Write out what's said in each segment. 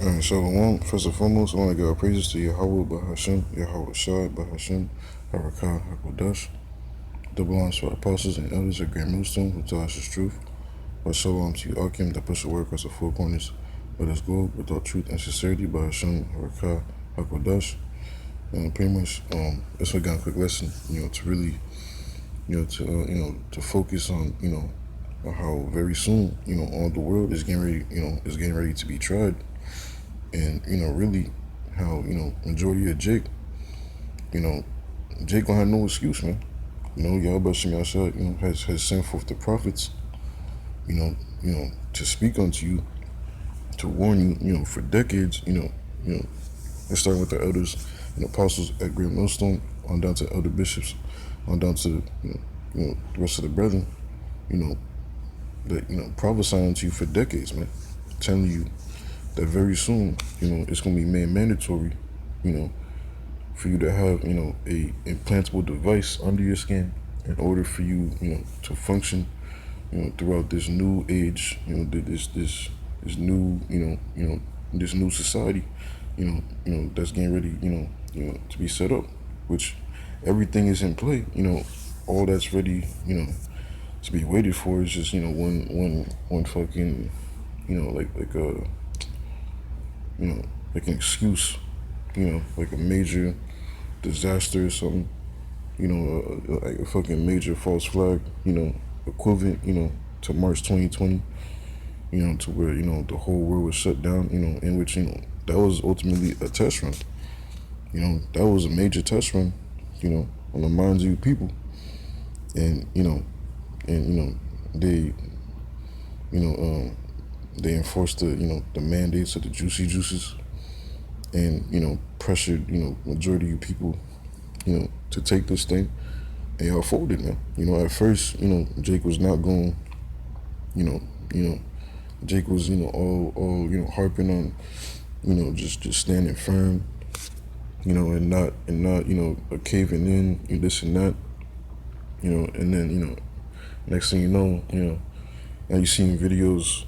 Alright, so first and foremost, I want to give our praises to Yahweh Bahashim, Yahweh Shai Bahashim, Harakah Hakodash. Double belongs to our apostles and elders at Grand Millstone who tell us the truth. But shalom to you, Akim, that push the word across the four corners of this globe without truth and sincerity, Bahashim, Harakah Hakodash. And pretty much, this one got a quick lesson, to really, to focus on, on how very soon, all the world is getting ready, is getting ready to be tried. And, really how, majority of Jake, Jake gonna have no excuse, man. Yahweh Shem Yahshua, has sent forth the prophets, to speak unto you, to warn you, for decades, let's start with the elders and apostles at Great Millstone, on down to elder bishops, on down to, the rest of the brethren, that, prophesying to you for decades, man, telling you that very soon, it's going to be made mandatory, for you to have, a implantable device under your skin in order for you, to function, throughout this new age, this new, this new society, that's getting ready, to be set up, which everything is in play, all that's ready, to be waited for is just, one fucking, like an excuse, like a major disaster or something, like a fucking major false flag, equivalent, to March 2020, to where, the whole world was shut down, in which, that was ultimately a test run. That was a major test run, on the minds of you people. And, they, they enforced the mandates of the juicy juices and, pressured, majority of you people, to take this thing, and y'all folded, man. At first, Jake was not going, Jake was, all, harping on, just standing firm, and not, caving in, this and that, and then, next thing you know, now you seeing videos,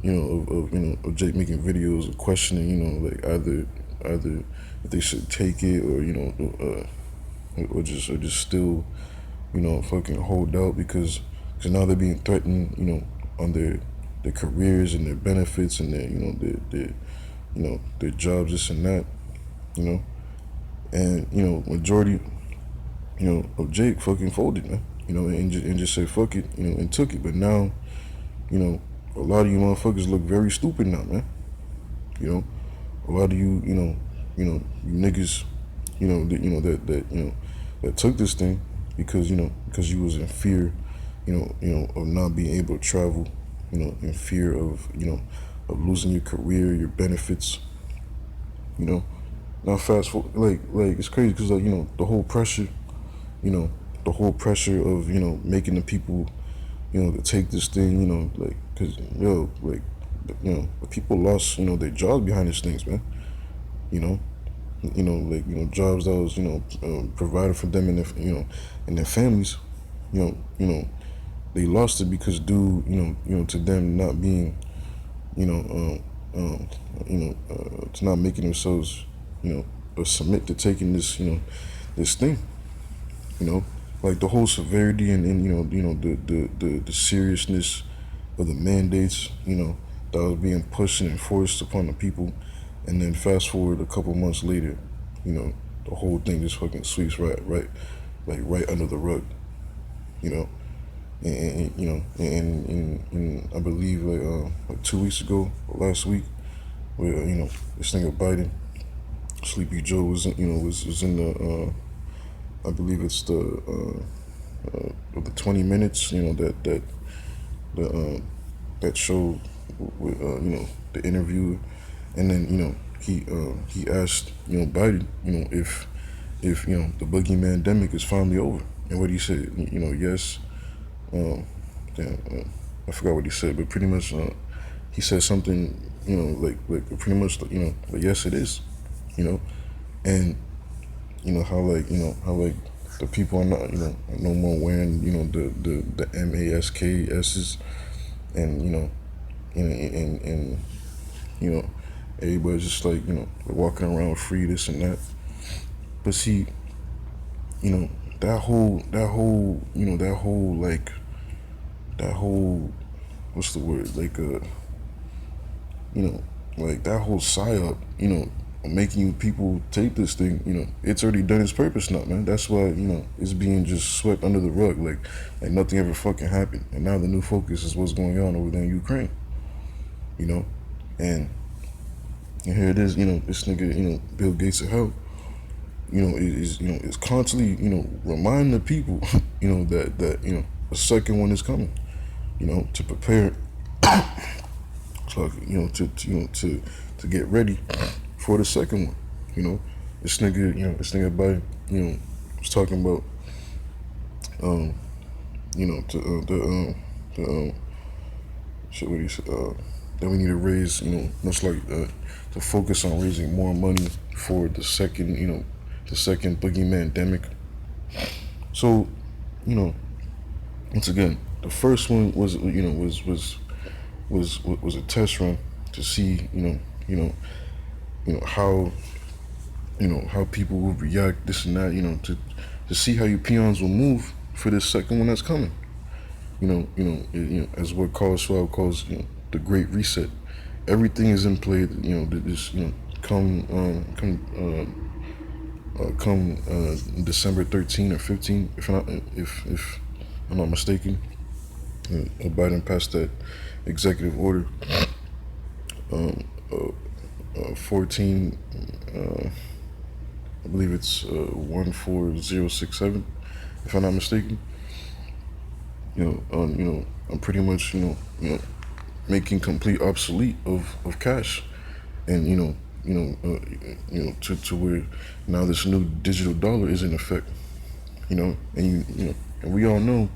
of Jake making videos of questioning, like either if they should take it or, or just still, fucking hold out because now they're being threatened, on their careers and their benefits and their jobs, this and that, and majority, of Jake fucking folded, man, and just said fuck it, and took it. But now, a lot of you motherfuckers look very stupid now, man. A lot of you, you niggas, that took this thing because you was in fear, of not being able to travel, in fear of, of losing your career, your benefits, Now fast forward, like it's crazy because the whole pressure, the whole pressure of making the people, to take this thing, like because the people lost their jobs behind these things, man. Jobs that was provided for them and their and their families, they lost it because due to them not being to not making themselves submit to taking this this thing, like the whole severity and the seriousness of the mandates that was being pushed and enforced upon the people. And then fast forward a couple months later, the whole thing just fucking sweeps right under the rug, and I believe like 2 weeks ago or last week, where this thing of Biden, Sleepy Joe was in the I believe it's the 20 minutes that showed with the interview. And then he asked Biden if the boogeyman pandemic is finally over, and what he said yes, I forgot what he said, but pretty much he said something like pretty much like yes it is, and how the people are not no more wearing the MASKs, and and everybody's just like, walking around free, this and that. But see, you know, that whole, what's the word? Like, like that whole psyop, making people take this thing, it's already done its purpose now, man. That's why, it's being just swept under the rug, like nothing ever fucking happened. And now the new focus is what's going on over there in Ukraine, and here it is, this nigga, Bill Gates of hell, is constantly, reminding the people, that a second one is coming, to prepare, so, to get ready for the second one. This nigga by, was talking about, shit, what he said, that we need to raise, much like, to focus on raising more money for the second, the second boogeyman demic. So, once again, the first one was, was a test run to see, how, how people will react, this and that, to see how you peons will move for this second one that's coming. As what Carl Schwab calls, the Great Reset. Everything is in play. This, come December 13 or 15, if I'm not mistaken, Biden passed that executive order 14. I believe it's 14067, if I'm not mistaken. I'm pretty much making complete obsolete of cash, and to where now this new digital dollar is in effect, and and we all know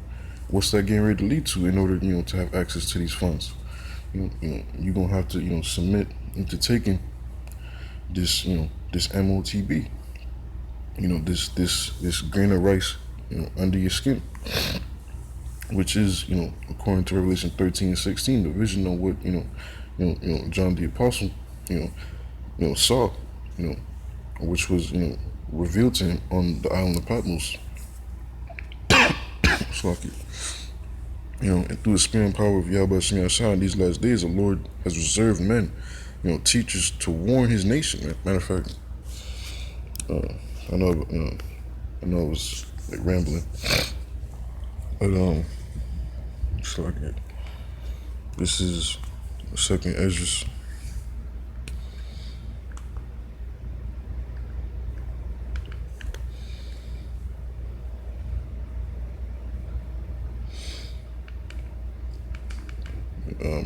what's that getting ready to lead to in order to have access to these funds. You're gonna have to submit into taking this this MOTB, this grain of rice under your skin, which is, according to Revelation 13:16, the vision of what John the Apostle, saw, which was revealed to him on the island of Patmos. And through the spirit and power of Yahweh Shem Yahshua, in these last days, the Lord has reserved men, teachers to warn His nation. Matter of fact, I know I was like rambling, but this is Second Esdras.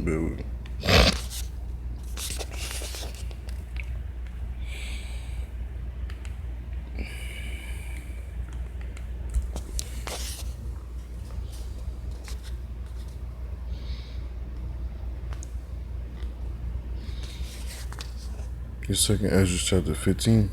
Bear with me. It's Second Esdras chapter 15.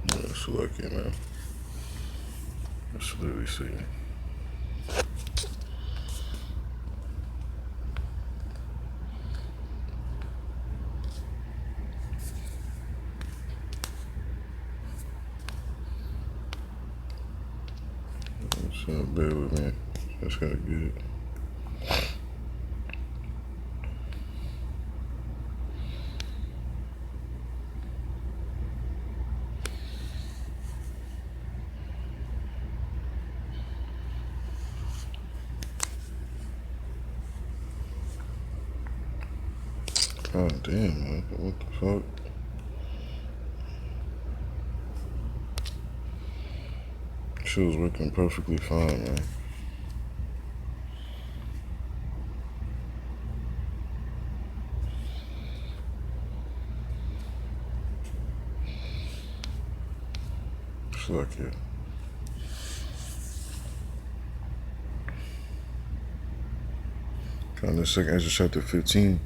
That's lucky, man. Let's literally see. So bear with me. That's kind of good. God damn, man. What the fuck? Shit was working perfectly fine, man. Fuck it. On the Second Esdras chapter 15,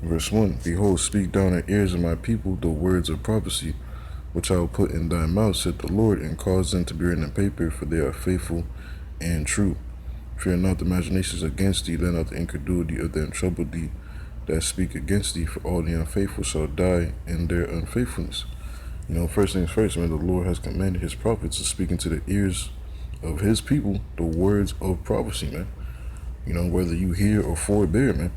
Verse 1, Behold, speak down in ears of my people the words of prophecy, which I will put in thy mouth, said the Lord, and cause them to be written in paper, for they are faithful and true. Fear not the imaginations against thee, let not the incredulity of them trouble thee that speak against thee, for all the unfaithful shall die in their unfaithfulness. First things first, man, the Lord has commanded his prophets to speak into the ears of his people the words of prophecy, man. Whether you hear or forbear, man,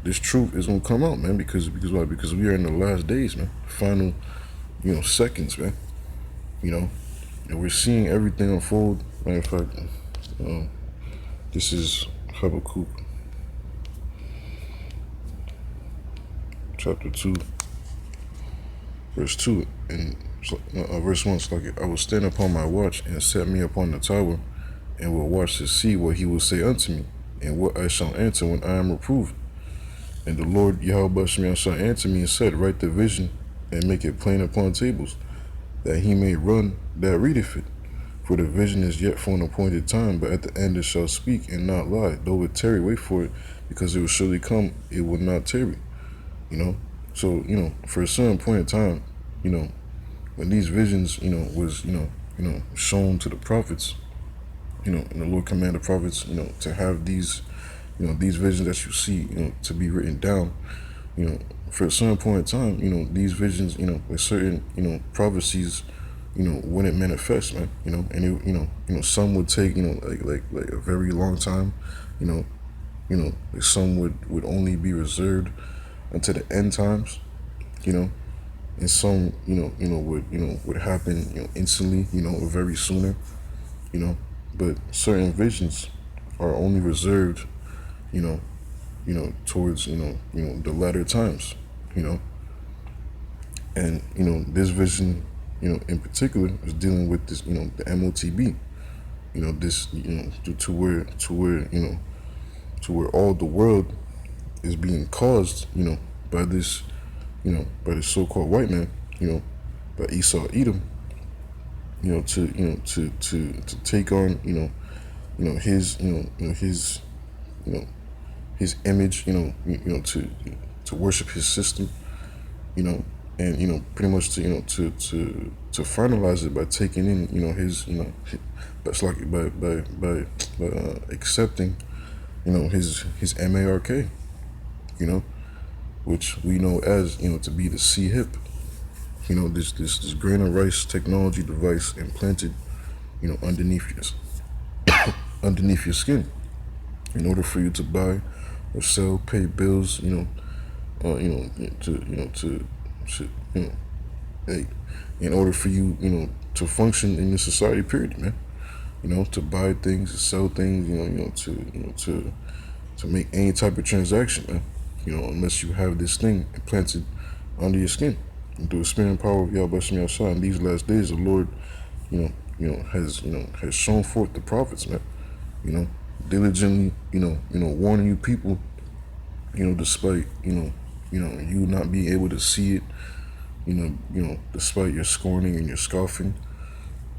this truth is gonna come out, man, because why? Because we are in the last days, man. Final, seconds, man. And we're seeing everything unfold. Matter of fact, this is Habakkuk chapter 2, verse 2, and verse 1. It's like, I will stand upon my watch and set me upon the tower, and will watch to see what he will say unto me, and what I shall answer when I am reproved. And the Lord Yahweh shall answer me and said, Write the vision and make it plain upon tables, that he may run that readeth it. For the vision is yet for an appointed time, but at the end it shall speak and not lie. Though it tarry, wait for it, because it will surely come, it will not tarry. So, for a certain point in time, when these visions, was, shown to the prophets, and the Lord commanded the prophets, to have these, these visions that you see, to be written down, for a certain point in time, these visions, with certain, prophecies, wouldn't manifest, man, and it, some would take, like a very long time, some would only be reserved until the end times, and some, would happen, instantly, or very sooner, but certain visions are only reserved, towards, the latter times, and, this vision, in particular is dealing with this, the MOTB, this, to where all the world is being caused, by this, by this so-called white man, by Esau Edom, to take on, his, his image, to worship his system, and pretty much to to finalize it by taking in, his, that's like by accepting, his MARK, which we know as, to be the C-hip, this grain of rice technology device implanted, underneath your skin, in order for you to buy or sell, pay bills, hey, in order for you, to function in the society, period, man. To buy things, to sell things, to make any type of transaction, man. Unless you have this thing implanted under your skin. And through the spirit power of Yahweh Shemiyah, in these last days, the Lord, has shown forth the prophets, man. Diligently, warning you people, despite, you not being able to see it, despite your scorning and your scoffing,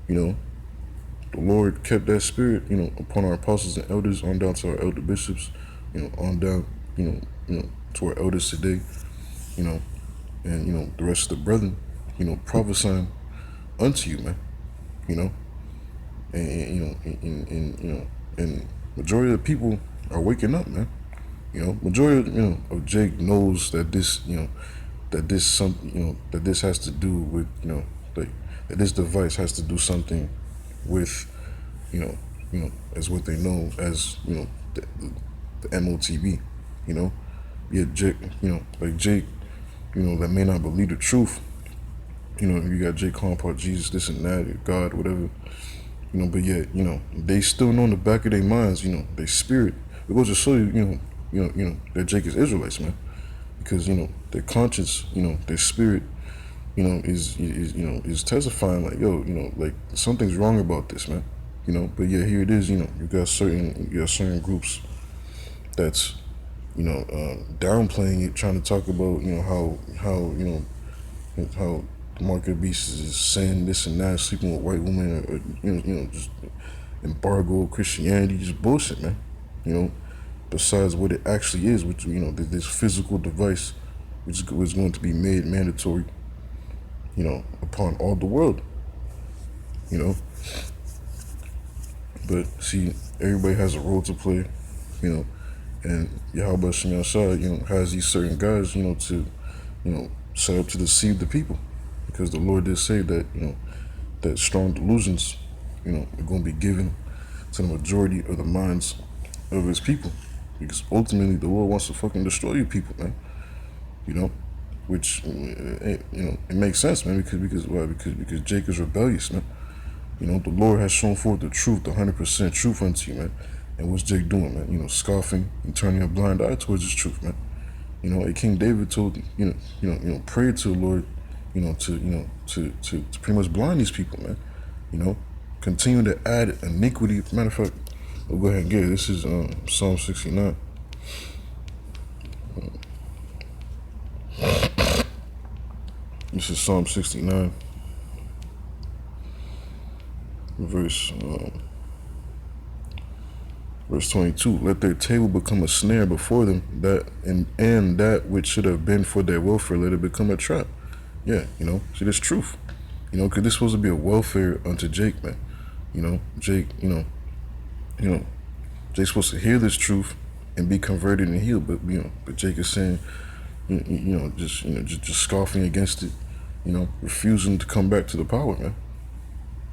the Lord kept that spirit, upon our apostles and elders, on down to our elder bishops, on down, to our elders today, and, the rest of the brethren, prophesying unto you, man, and majority of the people are waking up, man. Majority of Jake knows that this, that this has to do with, like, that this device has to do something with, as what they know as, the MOTB, Yeah, Jake, like Jake, that may not believe the truth. You got Jake calling part Jesus, this and that, God, whatever. But yet, they still know in the back of their minds, their spirit. It goes to show you, that Jake is Israelites, man. Because, their conscience, their spirit, is testifying like, yo, like something's wrong about this, man. But yeah, here it is, you got certain groups that's, downplaying it, trying to talk about, how the mark of the beast is sin, this and that, sleeping with white women, or just embargo Christianity, just bullshit, man. besides what it actually is, which, this physical device, which is going to be made mandatory, upon all the world, you know. But see, everybody has a role to play, and Yahweh Shem Yahshua, has these certain guys, to, set up to deceive the people. Because the Lord did say that, that strong delusions, are going to be given to the majority of the minds of his people. Because ultimately the Lord wants to fucking destroy you people, man. Which, it makes sense, man, because why? Because Jake is rebellious, man. The Lord has shown forth the truth, the 100% truth unto you, man. And what's Jake doing, man? Scoffing and turning a blind eye towards his truth, man. Like King David told, prayed to the Lord, to pretty much blind these people, man. Continue to add iniquity. Matter of fact, I'll go ahead and get it. This is Psalm 69. This is Psalm 69, verse 22. Let their table become a snare before them, and that which should have been for their welfare, let it become a trap. Yeah, see, this truth. Because this is supposed to be a welfare unto Jake, man. Jake, Jake's supposed to hear this truth and be converted and healed, but Jake is saying, just scoffing against it, refusing to come back to the power,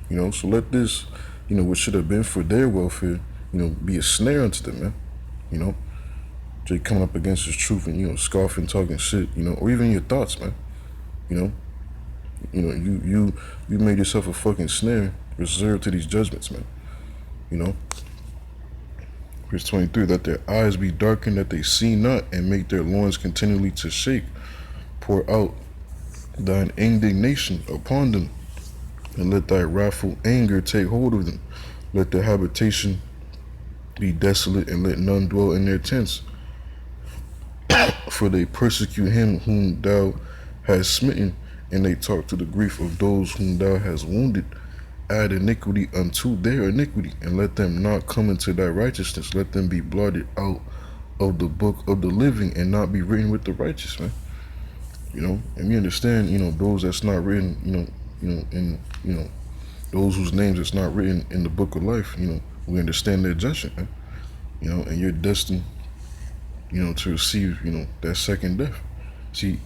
man. So let this, what should have been for their welfare, be a snare unto them, man. Jake coming up against his truth and, scoffing, talking shit, or even your thoughts, man. You made yourself a fucking snare reserved to these judgments, man. Verse 23, let their eyes be darkened that they see not, and make their loins continually to shake. Pour out thine indignation upon them, and let thy wrathful anger take hold of them. Let their habitation be desolate, and let none dwell in their tents. For they persecute him whom thou hast smitten, and they talk to the grief of those whom thou hast wounded. Add iniquity unto their iniquity, and let them not come into thy righteousness. Let them be blotted out of the book of the living, and not be written with the righteous, man. And we understand, those that's not written, in, those whose names that's not written in the book of life, we understand their judgment, man. And you're destined, to receive, that second death. See,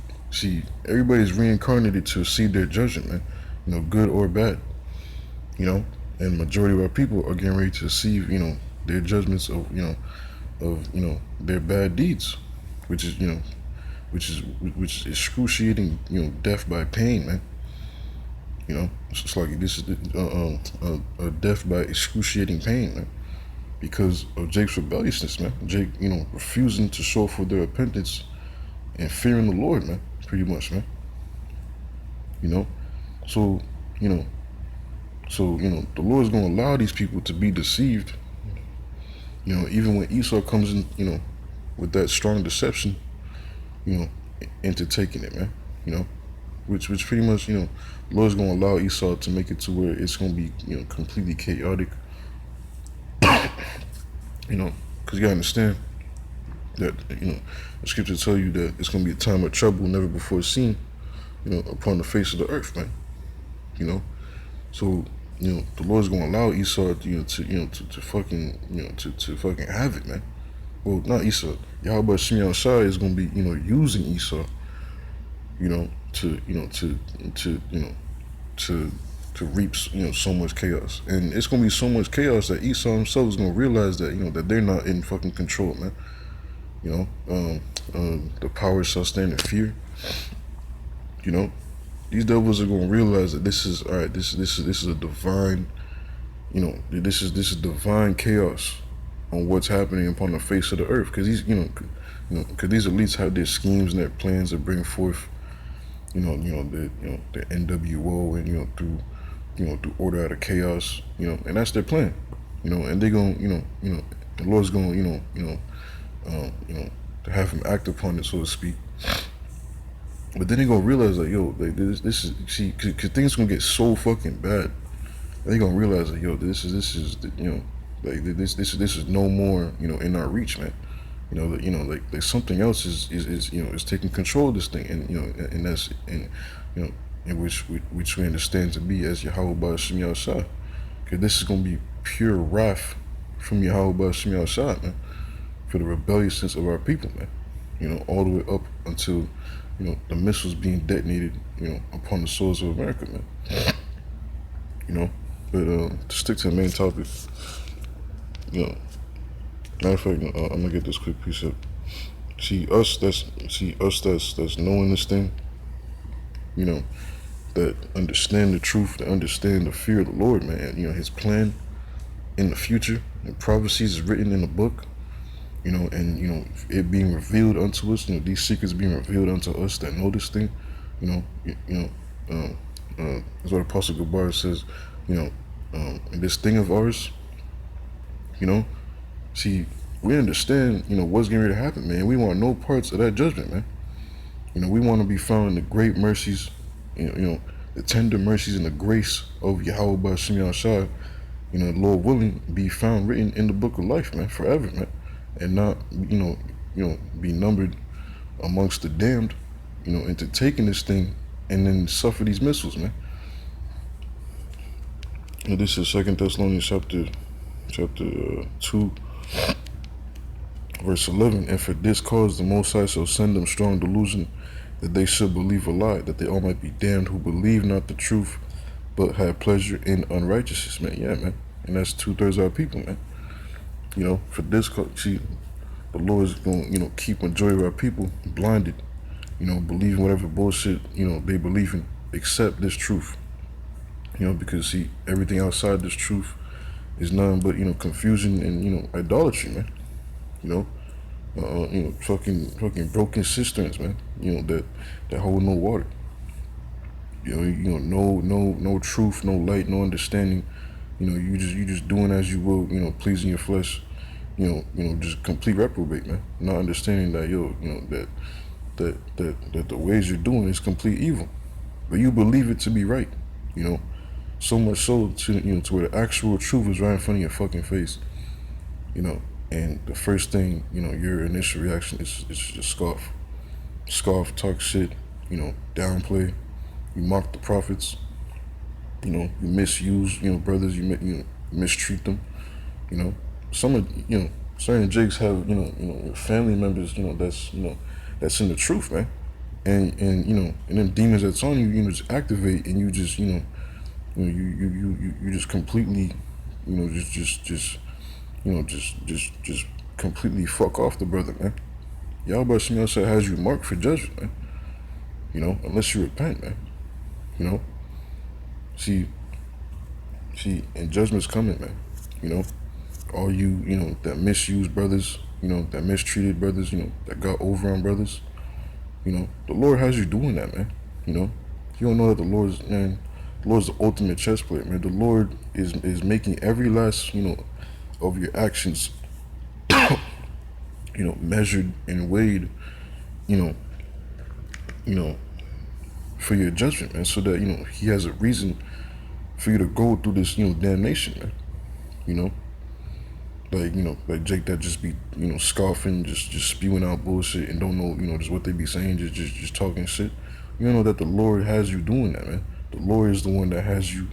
everybody's reincarnated to receive their judgment, man, good or bad, and majority of our people are getting ready to receive, their judgments of, their bad deeds, which is excruciating, death by pain, man. It's just like this is a death by excruciating pain, man, because of Jake's rebelliousness, man. Jake, refusing to show for their repentance and fearing the Lord, man, pretty much, man. So, the Lord's going to allow these people to be deceived, even when Esau comes in, with that strong deception, into taking it, man, which pretty much, the Lord's going to allow Esau to make it to where it's going to be, completely chaotic, because you got to understand that, the scriptures tell you that it's going to be a time of trouble never before seen, upon the face of the earth, man, so, the Lord's going to allow Esau, to fucking, to fucking have it, man. Well, not Esau. Yahweh Shem Yahshua is going to be, using Esau, to reap, so much chaos. And it's going to be so much chaos that Esau himself is going to realize that, that they're not in fucking control, man. The power shall stand in fear. These devils are going to realize that this is, all right, this is a divine, this is divine chaos on what's happening upon the face of the earth. Because these, because these elites have their schemes and their plans to bring forth, the NWO and, through order out of chaos, and that's their plan, and they're going, the Lord's going, to have him act upon it, so to speak. But then they're gonna realize like, this is, see, cause things gonna get so fucking bad. They're gonna realize that, this is, like, this is no more, in our reach, man. Like something else is is taking control of this thing, and and that's and in which we understand to be as Yahweh Ba'ashim Yahshua. Because this is gonna be pure wrath from Yahweh Ba'ashim Yahshua, man, for the rebelliousness of our people, man. All the way up until the missiles being detonated, upon the soils of America, man. But to stick to the main topic, matter of fact, I'm gonna get this quick piece up. See us that's knowing this thing, that understand the truth, that understand the fear of the Lord, man. His plan in the future, and prophecies is written in the book, and it being revealed unto us, these secrets being revealed unto us that know this thing, that's what Apostle Gabar says, this thing of ours, see, we understand, what's getting ready to happen, man. We want no parts of that judgment, man. We want to be found in the great mercies, the tender mercies and the grace of Yahweh Ba'ashim Yahshua, Lord willing, be found written in the book of life, man, forever, man. And not, be numbered amongst the damned, into taking this thing and then suffer these missiles, man. And this is 2 Thessalonians chapter 2, verse 11. And for this cause the Most High shall send them strong delusion, that they should believe a lie, that they all might be damned who believe not the truth, but have pleasure in unrighteousness, man. Yeah, man. And that's 2/3 of our people, man. For this cause, see, the Lord is going to, keep majority of our people blinded, believing whatever bullshit, they believe in, except this truth. Because see, everything outside this truth is nothing but, confusion and, idolatry, man. Fucking broken cisterns, man. That hold no water. No truth, no light, no understanding. You just doing as you will, pleasing your flesh. Just complete reprobate, man. Not understanding that, that the ways you're doing is complete evil, but you believe it to be right. So much so to to where the actual truth is right in front of your fucking face. And the first thing, your initial reaction is just scoff, talk shit, downplay, you mock the prophets, you misuse, brothers, you mistreat them, some of, certain jigs have, family members, that's in the truth, man. And and then demons that's on you, just activate, and you just, you just completely, just completely fuck off the brother, man. Yahweh Ba'ashim has you marked for judgment, man. Unless you repent, man. See, and judgment's coming, man. All you, that misused brothers, that mistreated brothers, that got over on brothers, the Lord has you doing that, man. You don't know that the Lord's the ultimate chess player, man. The Lord is making every last, of your actions, measured and weighed, for your judgment, man, so that, he has a reason for you to go through this, damnation, man. Like Jake that just be, scoffing, just spewing out bullshit and don't know, just what they be saying, just talking shit. You know that the Lord has you doing that, man. The Lord is the one that has you,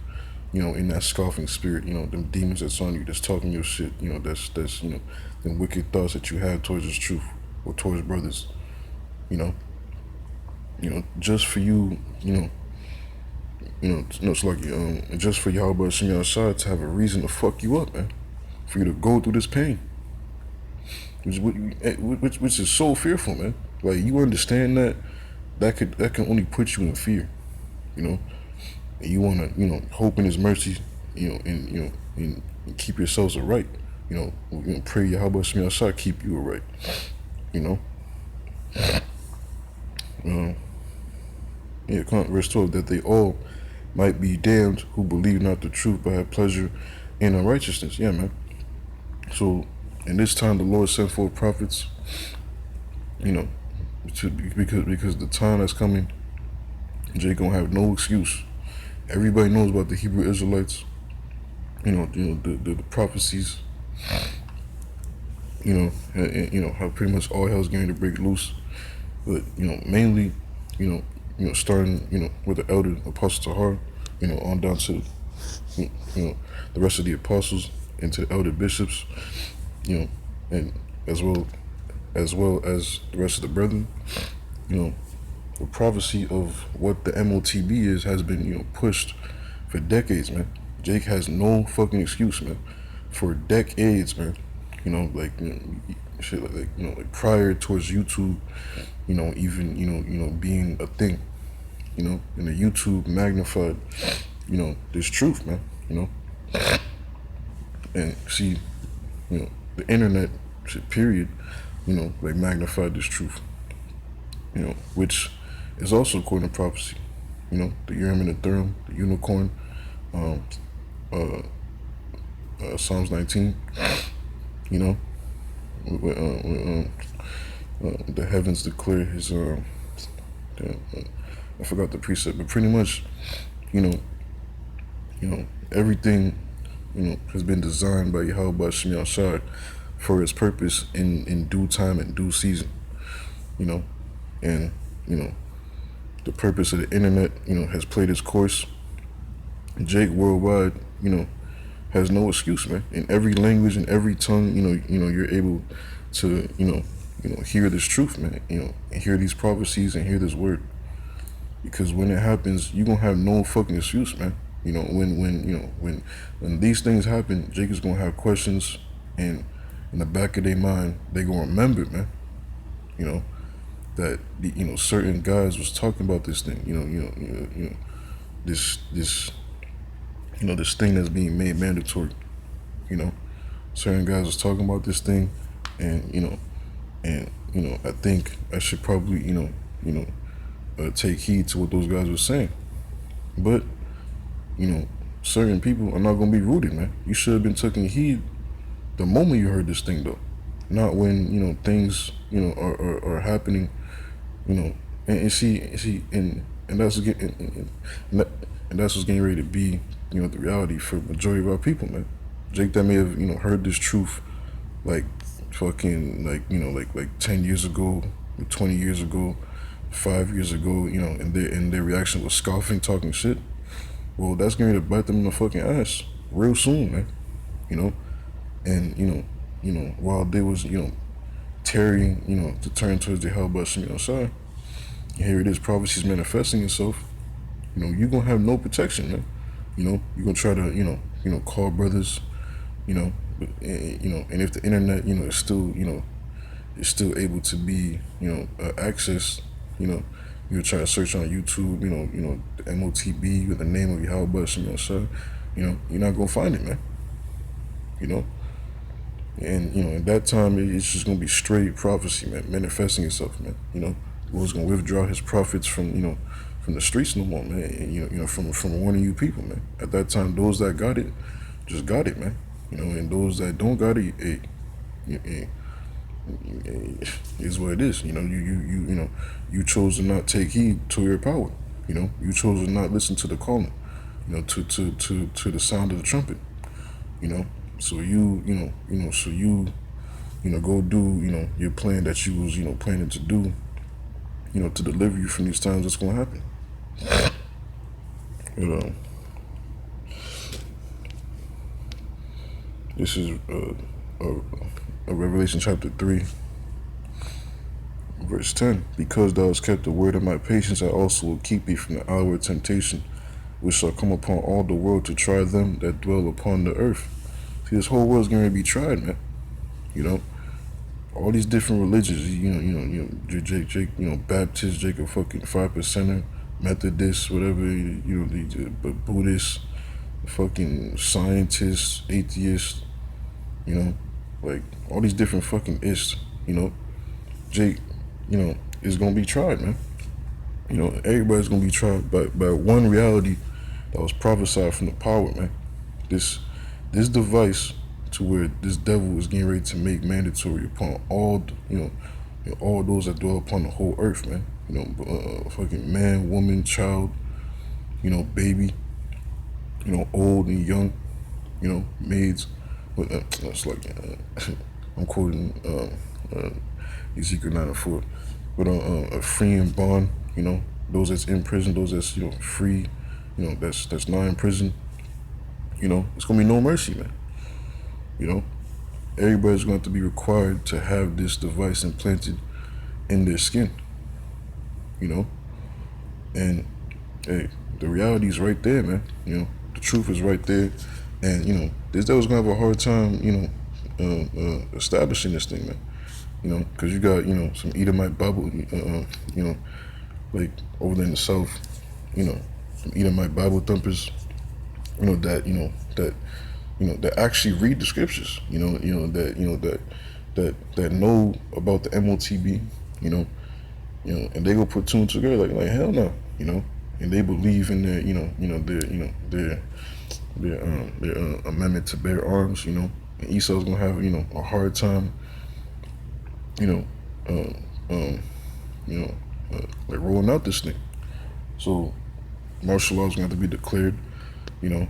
in that scoffing spirit, them demons that's on you, that's talking your shit, that's them wicked thoughts that you have towards this truth or towards brothers, just for you, it's like, just for Yahweh Ba'ashim Yahshua to have a reason to fuck you up, man, for you to go through this pain, which is so fearful, man. Like, you understand that can only put you in fear, and you want to, hope in His mercy, and keep yourselves aright, pray Yahweh Ba'ashim Yahshua keep you aright, verse 12, that they all might be damned who believe not the truth but have pleasure in unrighteousness. Yeah, man. So in this time the Lord sent forth prophets, because the time that's coming, Jake gonna have no excuse. Everybody knows about the Hebrew Israelites, the prophecies, how pretty much all hell's going to break loose. But mainly, starting with the elder apostle Tahar, on down to the rest of the apostles and to the elder bishops, and as well as the rest of the brethren. You know, the prophecy of what the MOTB is has been pushed for decades, man. Jake has no fucking excuse, man. For decades, man. Shit like prior towards YouTube, even being a thing, and the YouTube magnified, this truth, man. And see, the internet, shit, period, like magnified this truth, which is also according to prophecy. The Urim and the Thummim, the unicorn, Psalms 19. The heavens declare his. I forgot the precept, but pretty much, everything, has been designed by Yahweh Shem Yahshai for its purpose in due time and due season. And the purpose of the internet, has played its course. Jake worldwide, has no excuse, man. In every language, in every tongue, you're able to, hear this truth, man. And hear these prophecies and hear this word. Because when it happens, you're gonna have no fucking excuse, man. When these things happen, Jake is gonna have questions, and in the back of their mind, they gonna remember, man. That certain guys was talking about this thing. This this thing that's being made mandatory. Certain guys was talking about this thing, and I think I should probably take heed to what those guys were saying. But certain people are not gonna be rooted, man. You should have been taking heed the moment you heard this thing, though, not when things are happening. And see, and that's getting and that's what's getting ready to be the reality for the majority of our people, man. Jake that may have heard this truth like fucking like 10 years ago, 20 years ago, 5 years ago, and their reaction was scoffing, talking shit. Well, that's going to bite them in the fucking ass real soon, man. And while they was tarrying, to turn towards the hell by Shemir side, here it is, prophecies manifesting itself. You're gonna have no protection, man. You're gonna try to call brothers, and if the internet is still able to be accessed, you try to search on YouTube, the MOTB with the name of Yahweh Shemir Shah, you're not gonna find it, man. And at that time it's just gonna be straight prophecy, man, manifesting itself, man. Lord's gonna withdraw his prophets from from the streets no more, man. And, from warning you people, man. At that time, those that got it, just got it, man. And those that don't got it, is what it is. You chose to not take heed to your power. You chose to not listen to the calling. To the sound of the trumpet. So go do your plan that you was planning to do. To deliver you from these times that's gonna happen. This is Revelation chapter 3, verse 10. Because thou hast kept the word of my patience, I also will keep thee from the hour of temptation, which shall come upon all the world to try them that dwell upon the earth. See, this whole world's going to be tried, man. All these different religions, Jake, Baptist, Jake a fucking 5%er, Methodist, whatever, the Buddhist, fucking scientists, atheists, like all these different fucking ists, Jake, is gonna be tried, man. Everybody's gonna be tried by one reality that was prophesied from the power, man. This device to where this devil is getting ready to make mandatory upon all, all those that dwell upon the whole earth, man. Fucking man, woman, child, baby, old and young, maids. But that's like I'm quoting Ezekiel 9:4. But a freeing bond, those that's in prison, those that's free, that's not in prison, it's gonna be no mercy, man. Everybody's going to be required to have this device implanted in their skin, and hey, the reality is right there, man. The truth is right there, and this devil's gonna have a hard time, establishing this thing, man. Because you got some Edomite Bible, like over there in the South, some Edomite Bible thumpers, that actually read the scriptures, that know about the MOTB, and they go put two and two together like hell no, and they believe in their amendment to bear arms, and Esau's gonna have a hard time, like rolling out this thing. So martial law is going to have to be declared, and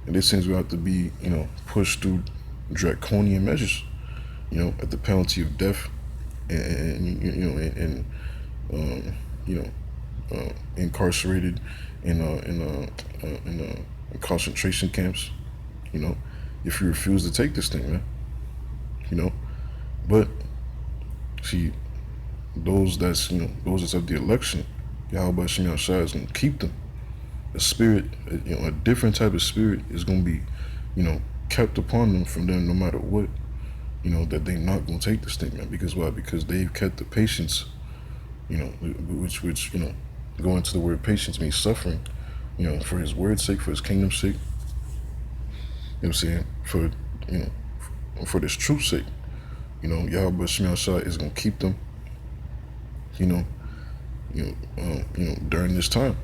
this thing's going to have to be pushed through draconian measures, at the penalty of death, and incarcerated in concentration camps, if you refuse to take this thing, man. But see, those that's of the election, Yahweh Shem Yahshua is gonna keep them. A spirit, a different type of spirit is gonna be, kept upon them from them no matter what, that they not gonna take this thing, man. Because why? Because they've kept the patience, which going to the word patience means suffering, for his word's sake, for his kingdom's sake. You know what I'm saying? For this truth's sake, Yahweh Shem Yahshua is gonna keep them, during this time.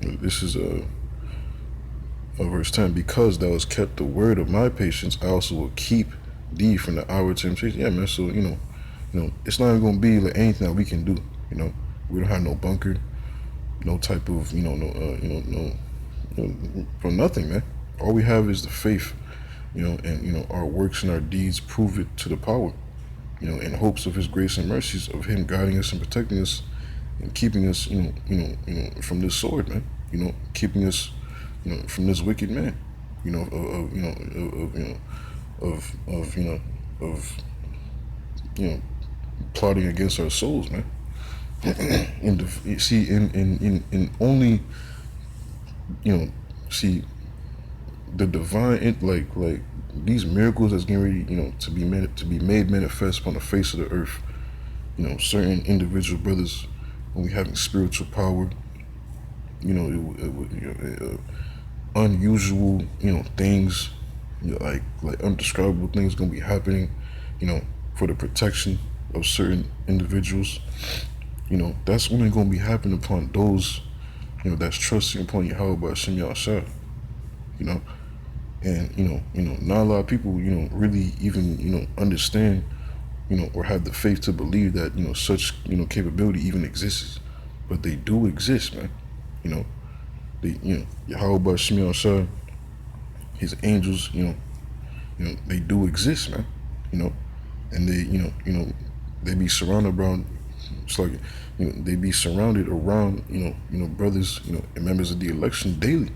This is verse 10. Because thou hast kept the word of my patience, I also will keep thee from the hour of temptation. Yeah, man. So it's not even gonna be like anything that we can do. We don't have no bunker, no type of for nothing, man. All we have is the faith, and our works and our deeds prove it to the power, in hopes of his grace and mercies, of him guiding us and protecting us and keeping us, from this sword, man. Keeping us, from this wicked man, of plotting against our souls, man. And see, in only, see, the divine, like these miracles that's getting ready, to be made manifest upon the face of the earth. Certain individual brothers, when we having spiritual power, unusual, things, like undescribable things gonna be happening, for the protection of certain individuals. That's only gonna be happening upon those, that's trusting upon Yahweh by Shem Yahshua, and not a lot of people, really even, understand, or have the faith to believe that, such, capability even exists. But they do exist, man. They, Yahweh by Shem Yahshua, his angels, they do exist, man. And they, they be surrounded around, it's like, they be surrounded around, brothers, and members of the election daily,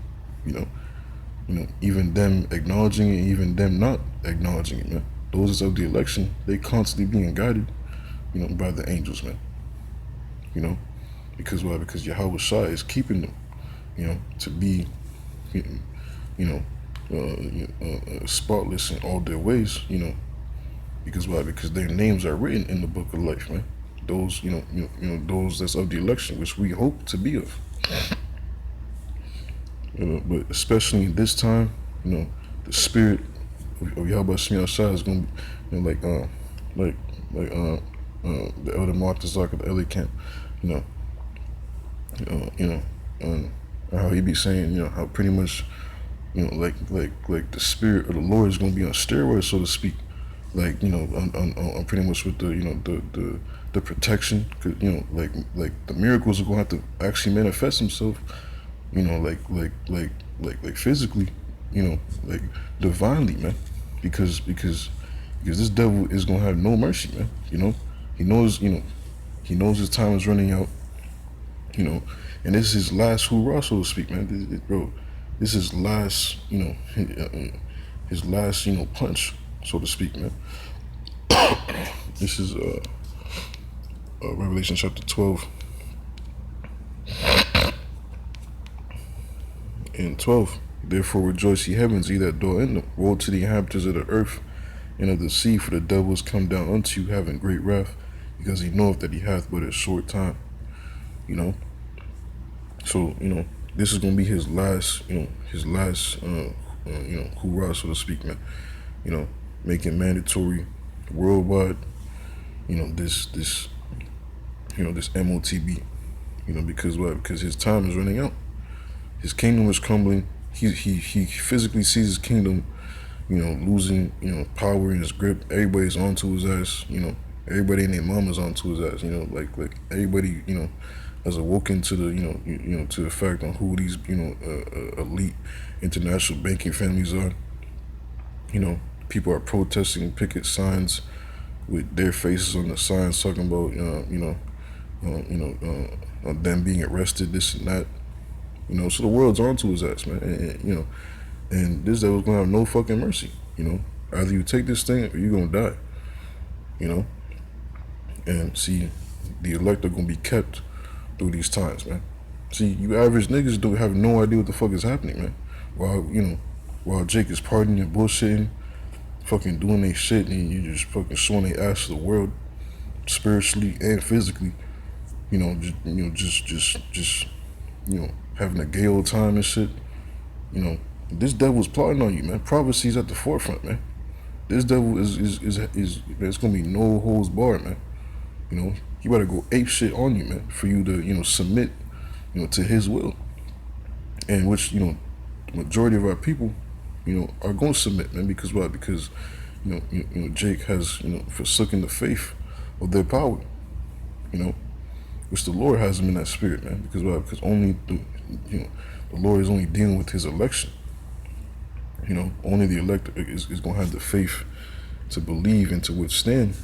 even them acknowledging it, even them not acknowledging it, man. Those of the election, they constantly being guided, by the angels, man. Because why? Because Yahweh Shai is keeping them, to be, spotless in all their ways, because why? Because their names are written in the book of life, man. Those, those that's of the election, which we hope to be of. But especially in this time, the spirit of Yahweh Shem Yahshua is gonna be, like the elder Martazak of the LA camp, and how he be saying, how pretty much, like the spirit of the Lord is gonna be on steroids, so to speak, like on pretty much with the the protection, cause like the miracles are gonna have to actually manifest themselves, like physically, like divinely, man, because because this devil is gonna have no mercy, man. He knows, he knows his time is running out, and this is his last hoorah, so to speak, man. Bro, this is last, his last, punch, so to speak, man. This is Revelation chapter 12 and 12. Therefore rejoice, ye heavens, ye that dwell in them. Woe to the inhabitants of the earth and of the sea, for the devil is come down unto you, having great wrath, because he knoweth that he hath but a short time. So this is gonna be his last, hoorah, so to speak, man. Making mandatory worldwide, this MOTB, because what? Because his time is running out. His kingdom is crumbling. He physically sees his kingdom, losing, power in his grip. Everybody's onto his ass, everybody and their mama's onto his ass, like everybody, has awoken to the, to the fact on who these, elite international banking families are. People are protesting picket signs with their faces on the signs talking about, them being arrested, this and that. So the world's onto his ass, man. And this devil's gonna have no fucking mercy. Either you take this thing or you're gonna die. And see, the elect are gonna be kept through these times, man. See, you average niggas don't have no idea what the fuck is happening, man. While Jake is partying and bullshitting, fucking doing their shit, and you just fucking showing their ass to the world, spiritually and physically. Just having a gay old time and shit. This devil's plotting on you, man. Prophecy's at the forefront, man. This devil is there's gonna be no holds barred, man. He better go ape shit on you, man, for you to, submit, to his will. And which, the majority of our people, are gonna submit, man, because what? Because, Jake has, forsaken the faith of their power, which the Lord has him in that spirit, man. Because what? Because only the Lord is only dealing with his election. Only the elect is gonna have the faith to believe and to withstand,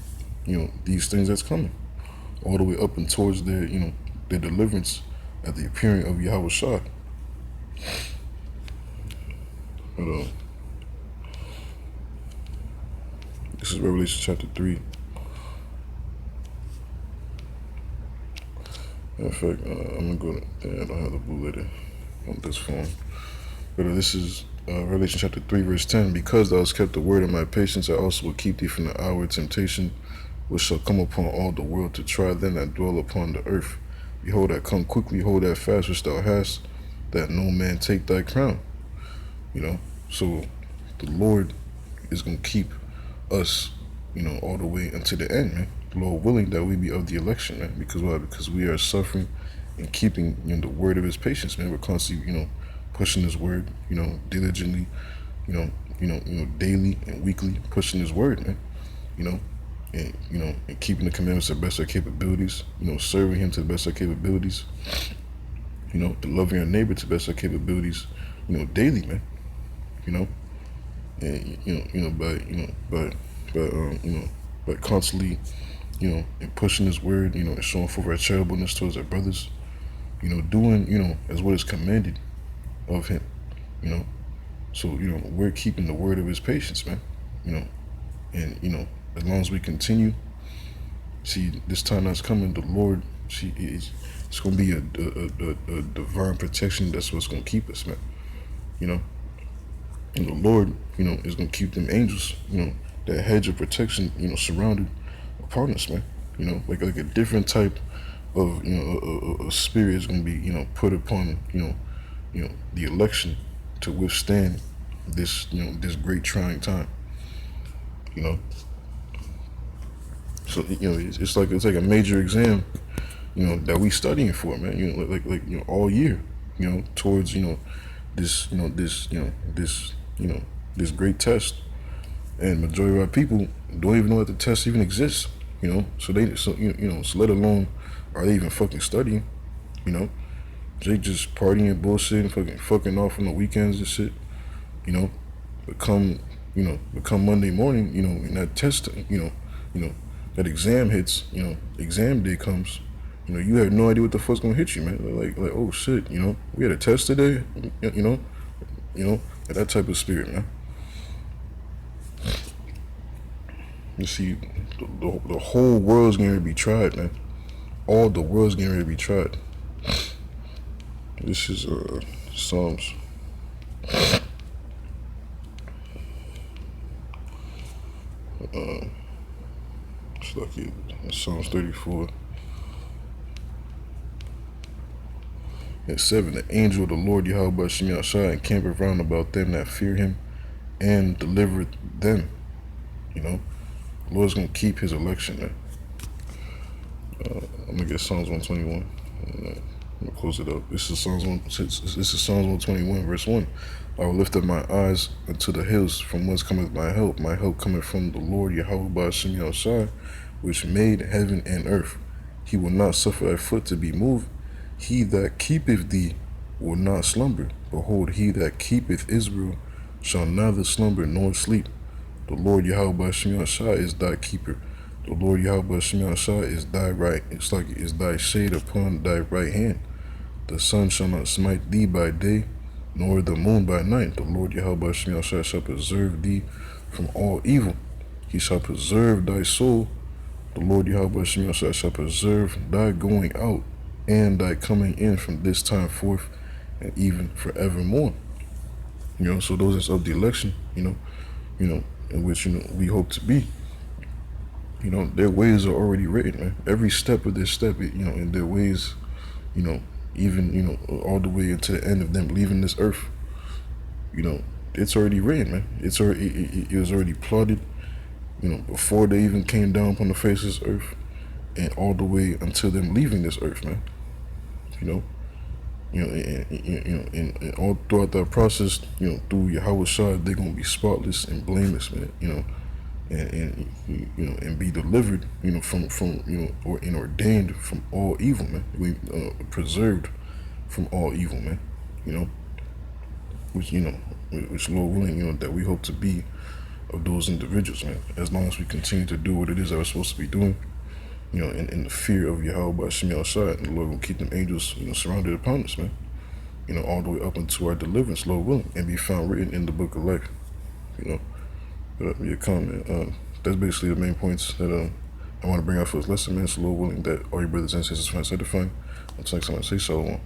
these things that's coming, all the way up and towards their, their deliverance at the appearing of Yahweh Shah. But this is Revelation chapter 3. In fact, I'm gonna go to, I don't have the bootlegger on this phone. But this is Revelation chapter 3, verse 10. Because thou hast kept the word of my patience, I also will keep thee from the hour of temptation, which shall come upon all the world to try them that dwell upon the earth. Behold, I come quickly, hold that fast which thou hast, that no man take thy crown. So the Lord is going to keep us, all the way until the end, man. The Lord willing that we be of the election, man. Because why? Because we are suffering and keeping, the word of his patience, man. We're constantly, pushing his word, diligently, daily and weekly, pushing his word, man. And keeping the commandments to the best of our capabilities, serving him to the best of our capabilities, loving our neighbor to the best of our capabilities, daily, man. And by constantly, and pushing his word, and showing forth our charitableness towards our brothers, doing, as what is commanded of him, So, we're keeping the word of his patience, man, and, as long as we continue, see, this time that's coming, the Lord, it's going to be a divine protection. That's what's going to keep us, man, and the Lord, is going to keep them angels, that hedge of protection, surrounded upon us, man, like a different type of, a spirit is going to be, put upon, the election to withstand this, this great trying time, So, it's like a major exam, that we studying for, man, like all year, towards, this, this great test. And majority of our people don't even know that the test even exists, so let alone are they even fucking studying, They just partying, bullshitting, fucking off on the weekends and shit, but come become Monday morning, and that test, that exam hits, exam day comes, you have no idea what the fuck's gonna hit you, man. Like, oh shit, we had a test today, that type of spirit, man. You see, the whole world's getting ready to be tried, man. All the world's getting ready to be tried. This is Psalms. It's like Psalms 34. And 7, the angel of the Lord Yahweh Shem Yahshua encampeth round about them that fear him and delivereth them. The Lord's gonna keep his election, man. I'm gonna get Psalms 121. I'm gonna close it up. This is Psalms 121, verse 1. I will lift up my eyes unto the hills, from whence cometh my help. My help cometh from the Lord Yahweh Shem Yahshua, which made heaven and earth. He will not suffer thy foot to be moved. He that keepeth thee will not slumber. Behold, he that keepeth Israel shall neither slumber nor sleep. The Lord Yahweh Shem Yahshua is thy keeper. The Lord Yahweh Shem Yahshua is thy right. It's like is thy shade upon thy right hand. The sun shall not smite thee by day, nor the moon by night. The Lord Yahweh Shem Yahshua shall preserve thee from all evil. He shall preserve thy soul. The Lord Yahweh Shem Yahshua shall preserve thy going out and thy coming in from this time forth and even forevermore. So those is of the election, in which, we hope to be. Their ways are already written, man. Every step of their step, in their ways, even, all the way into the end of them leaving this earth, it's already written, man. It was already plotted, before they even came down upon the face of this earth, and all the way until them leaving this earth, man. And all throughout that process, through Yahweh Shah, they're gonna be spotless and blameless, man. And be delivered, from or and ordained from all evil, man. We preserved from all evil, man. Which Lord willing, that we hope to be of those individuals, man. As long as we continue to do what it is that we're supposed to be doing, in the fear of Yahweh Shem Yahshua, and the Lord will keep them angels, surrounded upon us, man. All the way up into our deliverance, Lord willing, and be found written in the book of life. Your comment. That's basically the main points that I want to bring out for this lesson, man. So Lord willing, that all your brothers and sisters find satisfying. Until next time, I say shalom.